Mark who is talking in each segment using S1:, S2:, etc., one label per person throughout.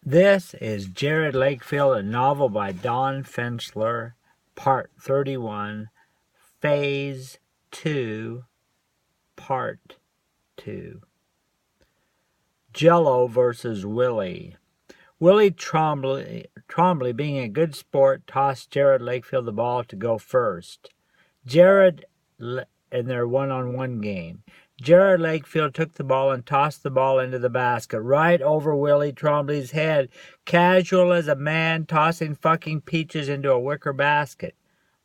S1: This is Jerod Lakefield, a novel by Don Fensler, Part 31, Phase 2, Part 2. Jello versus Willie. Willie Trombley, being a good sport, tossed Jerod Lakefield the ball to go first. In their one-on-one game. Jerod Lakefield took the ball and tossed the ball into the basket, right over Willie Trombley's head, casual as a man tossing fucking peaches into a wicker basket.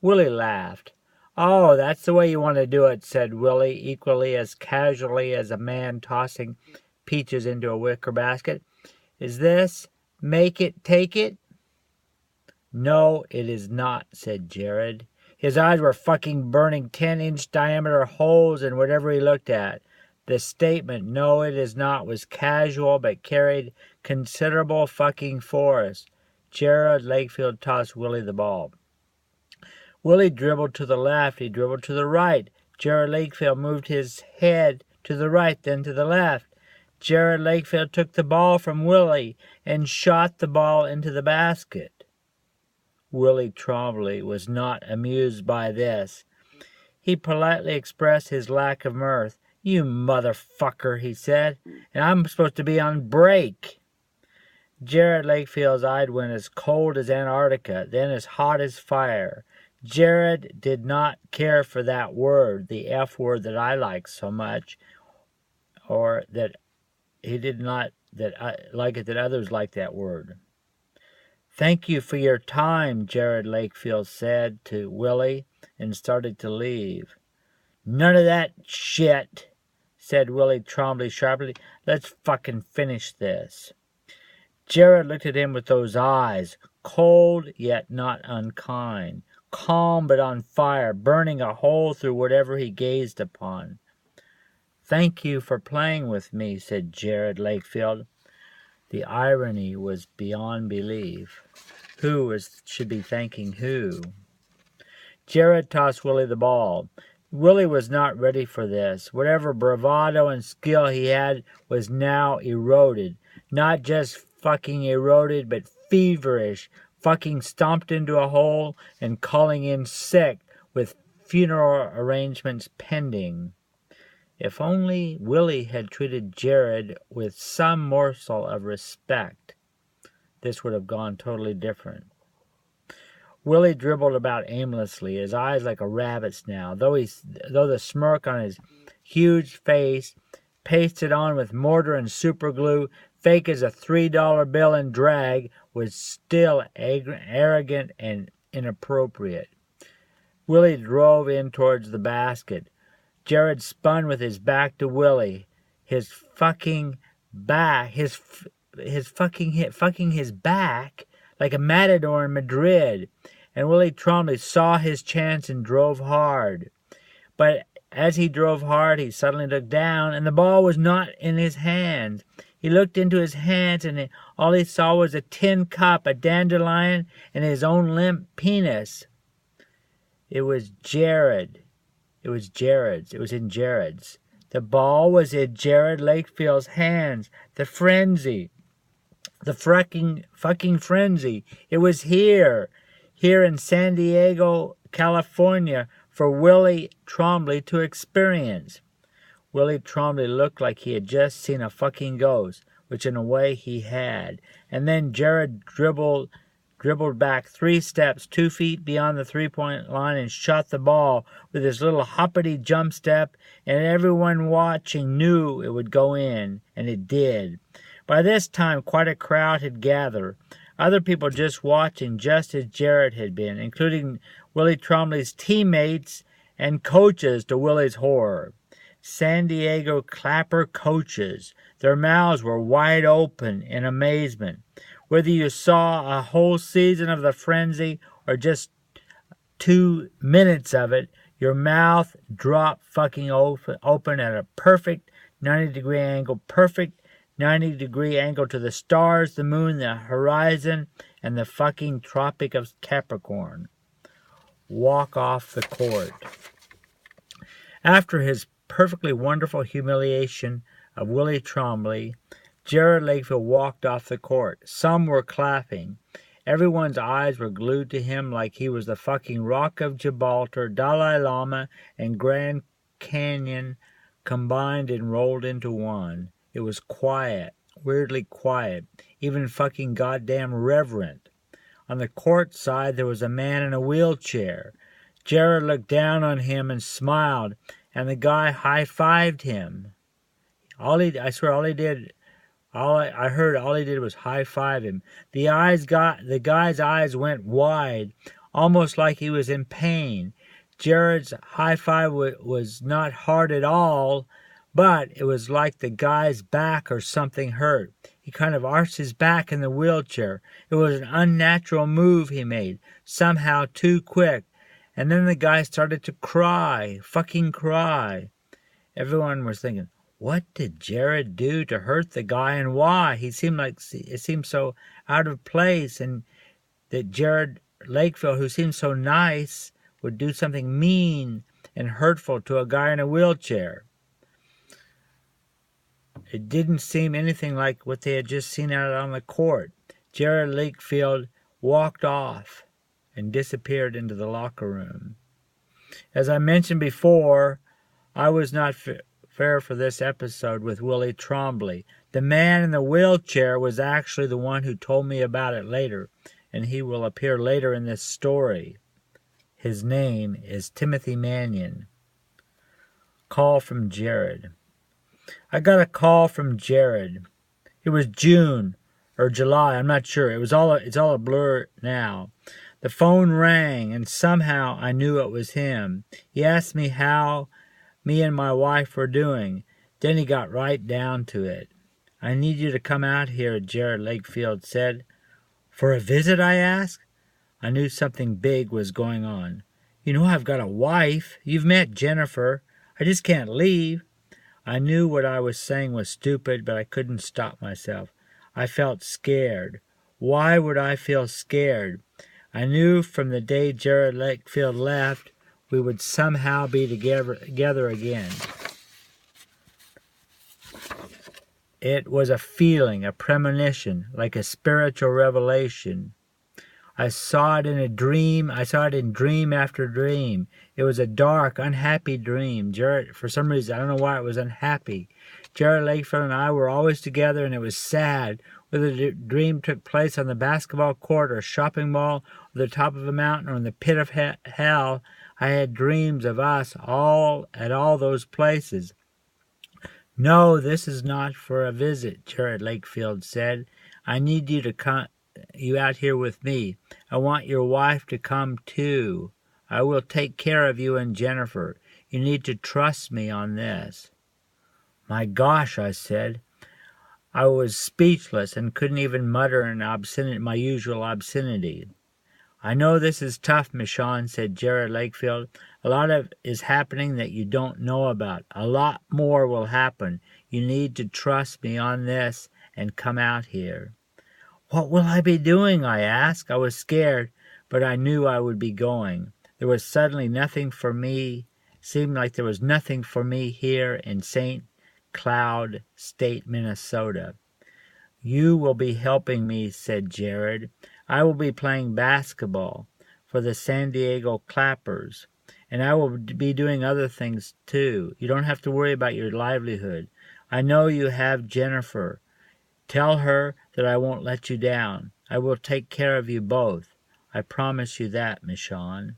S1: Willie laughed. "Oh, that's the way you want to do it," said Willie, equally as casually as a man tossing peaches into a wicker basket. "Is this make it, take it?" "No, it is not," said Jerod. His eyes were fucking burning 10-inch diameter holes in whatever he looked at. The statement, "No, it is not," was casual but carried considerable fucking force. Jerod Lakefield tossed Willie the ball. Willie dribbled to the left. He dribbled to the right. Jerod Lakefield moved his head to the right, then to the left. Jerod Lakefield took the ball from Willie and shot the ball into the basket. Willie Trombley was not amused by this. He politely expressed his lack of mirth. "You motherfucker," he said, "and I'm supposed to be on break." Jerod Lakefield's eye went as cold as Antarctica, then as hot as fire. Jerod did not care for that word, the F word that I like so much, or that he did not like it that others like that word. "Thank you for your time," Jerod Lakefield said to Willie, and started to leave. "None of that shit," said Willie Trombley sharply. "Let's fucking finish this." Jerod looked at him with those eyes, cold yet not unkind, calm but on fire, burning a hole through whatever he gazed upon. "Thank you for playing with me," said Jerod Lakefield. The irony was beyond belief. Who should be thanking who? Jerod tossed Willie the ball. Willie was not ready for this. Whatever bravado and skill he had was now eroded. Not just fucking eroded, but feverish, fucking stomped into a hole and calling in sick with funeral arrangements pending. If only Willie had treated Jerod with some morsel of respect, this would have gone totally different. Willie dribbled about aimlessly, his eyes like a rabbit's now, though the smirk on his huge face, pasted on with mortar and superglue, fake as a $3 bill in drag, was still arrogant and inappropriate. Willie drove in towards the basket. Jerod spun with his back to Willie, his fucking back like a matador in Madrid, and Willie Trombley saw his chance and drove hard. But as he drove hard, he suddenly looked down, and the ball was not in his hands. He looked into his hands, and all he saw was a tin cup, a dandelion, and his own limp penis. It was Jerod. It was Jerod's. It was in Jerod's. The ball was in Jerod Lakefield's hands. The frenzy. The fucking frenzy. It was here in San Diego, California, for Willie Trombley to experience. Willie Trombley looked like he had just seen a fucking ghost, which in a way he had. And then Jerod dribbled back 3 steps, 2 feet beyond the three-point line, and shot the ball with his little hoppity jump step, and everyone watching knew it would go in, and it did. By this time, quite a crowd had gathered, other people just watching, just as Jerod had been, including Willie Trombley's teammates and coaches, to Willie's horror. San Diego Clapper coaches. Their mouths were wide open in amazement. Whether you saw a whole season of the frenzy or just 2 minutes of it, your mouth dropped fucking open at a perfect 90-degree angle. Perfect 90-degree angle to the stars, the moon, the horizon, and the fucking Tropic of Capricorn. Walk off the court. After his perfectly wonderful humiliation of Willie Trombley, Jerod Lakefield walked off the court. Some were clapping. Everyone's eyes were glued to him like he was the fucking Rock of Gibraltar, Dalai Lama, and Grand Canyon combined and rolled into one. It was quiet, weirdly quiet, even fucking goddamn reverent. On the court side, there was a man in a wheelchair. Jerod looked down on him and smiled, and the guy high-fived him. All I heard all he did was high-five him. The guy's eyes went wide, almost like he was in pain. Jerod's high-five was not hard at all, but it was like the guy's back or something hurt. He kind of arched his back in the wheelchair. It was an unnatural move he made, somehow too quick. And then the guy started to cry, fucking cry. Everyone was thinking, what did Jerod do to hurt the guy and why? It seemed so out of place, and that Jerod Lakefield, who seemed so nice, would do something mean and hurtful to a guy in a wheelchair. It didn't seem anything like what they had just seen out on the court. Jerod Lakefield walked off and disappeared into the locker room. As I mentioned before, I was not fair for this episode with Willie Trombley. The man in the wheelchair was actually the one who told me about it later, and he will appear later in this story. His name is Timothy Mannion. Call from Jerod. I got a call from Jerod. It was June or July, I'm not sure. It's all a blur now. The phone rang, and somehow I knew it was him. He asked me how me and my wife were doing. Then he got right down to it. I need you to come out here, Jerod Lakefield said. For a visit, I asked. I knew something big was going on. You know I've got a wife. You've met Jennifer. I just can't leave. I knew what I was saying was stupid, but I couldn't stop myself. I felt scared. Why would I feel scared? I knew from the day Jerod Lakefield left, we would somehow be together again. It was a feeling, a premonition, like a spiritual revelation. I saw it in a dream. I saw it in dream after dream. It was a dark, unhappy dream. Jerod, for some reason, I don't know why it was unhappy. Jerod Lakefield and I were always together, and it was sad. Whether the dream took place on the basketball court or a shopping mall, or the top of a mountain, or in the pit of hell, I had dreams of us all at all those places. No, this is not for a visit, Jerod Lakefield said. I need you to come out here with me. I want your wife to come too. I will take care of you and Jennifer. You need to trust me on this. My gosh, I said. I was speechless and couldn't even mutter my usual obscenity. I know this is tough, Michonne, said Jerod Lakefield. A lot is happening that you don't know about. A lot more will happen. You need to trust me on this and come out here. What will I be doing? I asked. I was scared, but I knew I would be going. There was suddenly nothing for me. Seemed like there was nothing for me here in St. Cloud State, Minnesota. You will be helping me, said Jerod. I will be playing basketball for the San Diego Clappers, and I will be doing other things too. You don't have to worry about your livelihood. I know you have Jennifer. Tell her that I won't let you down. I will take care of you both. I promise you that, Michonne.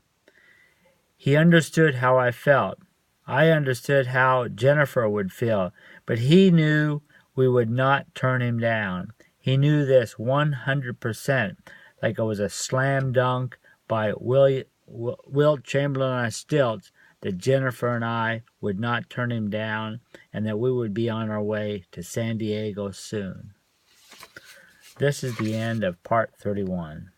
S1: He understood how I felt. I understood how Jennifer would feel, but he knew we would not turn him down. He knew this 100%, like it was a slam dunk by Wilt Chamberlain on stilts, that Jennifer and I would not turn him down and that we would be on our way to San Diego soon. This is the end of part 31.